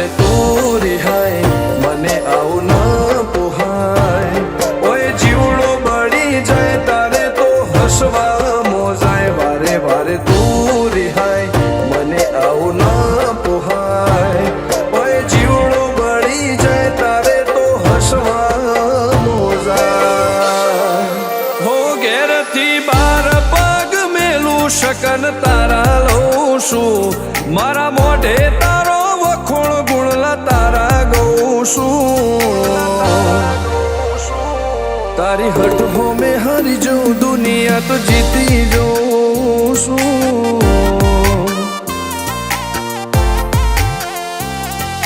વારે તું રિહાય મને આવું ન પોહાય ઓય જીવડો બળી જાય તારે તો હસવા મોજાય વારે વારે તું રિહાય મને આવું ન પોહાય ઓય જીવડો બળી જાય તારે તો હસવા મોજાય હો ઘેરથી બાર પગ મેલું શકન તારા લઉં છું મારા મોઢે તારો વખોણ ગુણલા તારા ગઉં છું તારી હઠ હો મેં હારી જઉં દુનિયા તો જીતી જઉં છું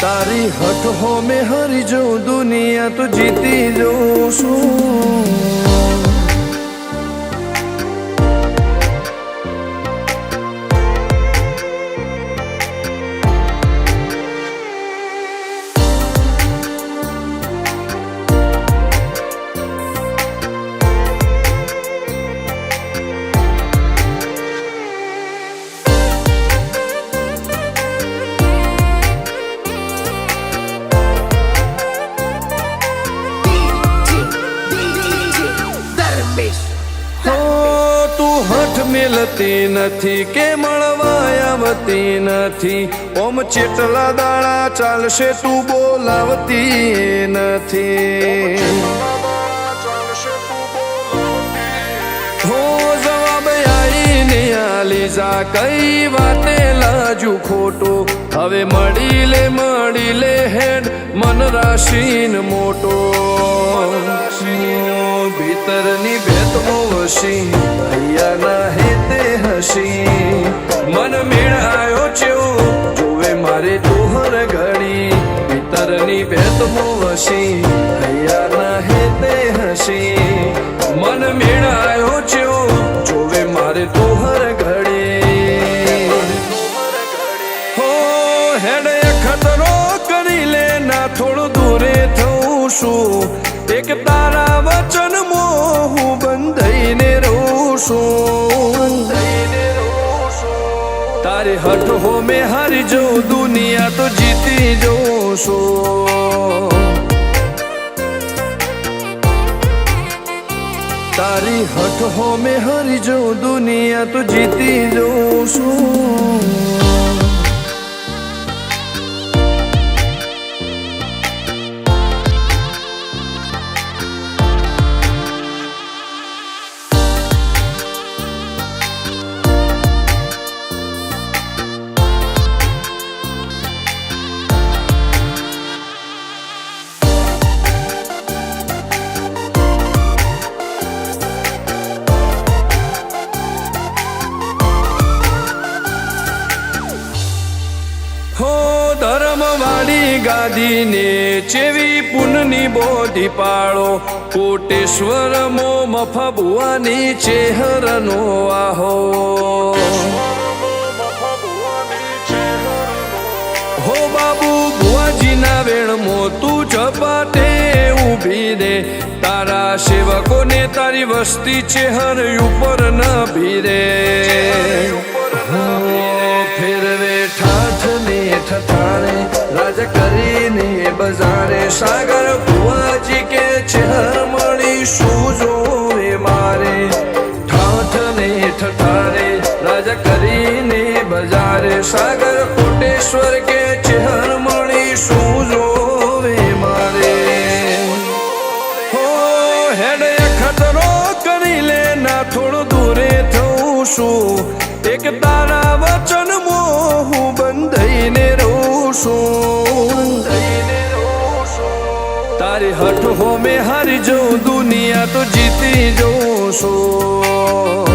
તારી હઠ હો મેં હારી જઉં દુનિયા તો જીતી જઉં છું મિલતી નથી કે મળવા આવતી નથી ઓમ ચેટલા દાડા ચાલશે તું બોલાવતી નથી હો જવાબ આઈને આલી જા કઈ વાતે લાજુ ખોટો હવે મળી લે હેડ મન રાશીન મોટો ભીતરની ભેતમો વસી ભૈયા ના હેતે હસી મન મેળાયો ચેવો જોવે મારે તોહર ઘડી ભીતરની ભેતમો વસી ભૈયા ના હેતે હસી મન મેળાયો ચેવો જોવે મારે તોહર ઘડી હો હેડ ખતરો કરી લે ના થોડું દૂરે થઉં છું એક તારા વચન હું બંધાઈને રહું છું તારી હઠ હો મેં હારી જઉં દુનિયા તો જીતી જઉં છું તારી હઠ હો મેં હારી જઉં દુનિયા તો જીતી જઉં છું ધર્મવાળી ગાદીને ચેવી પુનની બોધી પાળો કોટેશ્વર મો મફા ભુવાની ચેહરનો આહો હો બાબુ ભુવાજીના વેણમો તું ઝપાટે ઊભી રે તારા સેવકોને તારી વસ્તી ચેહર ઉપર ન ભીરે ફેરવે ઠાઠ ને ઠઠાણે રાજ કરીને બજારે સાગર ભુવાજી કે ચેહર મળી શું જોવે મારે ઠાઠ ને ઠઠાણે રાજ કરીને બજારે સાગર કોટેશ્વર કે ચેહર મળી શું જોવે મારે હો હેડ ખતરો કરી લે ના થોડું દૂરે થઉં છું એક તારા વચન હું બંધાઈને રહું છું તારી હઠ હો મેં હારી જઉં દુનિયા તો જીતી જઉં છું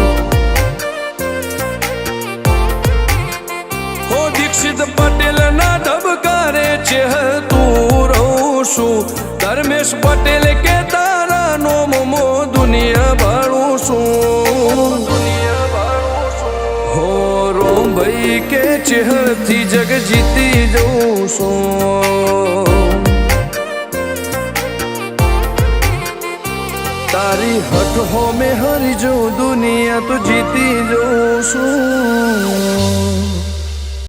હો દીક્ષિત પટેલ ના ધબકારે ચેહર તું રહું છું ધર્મેશ પટેલ કે તારા નોમો દુનિયા ભાળું છું ભાઈ કે ચેહરથી જગ જીતી જઉં છું તારી હઠ હો મેં હારી જઉં દુનિયા તો જીતી જઉં છું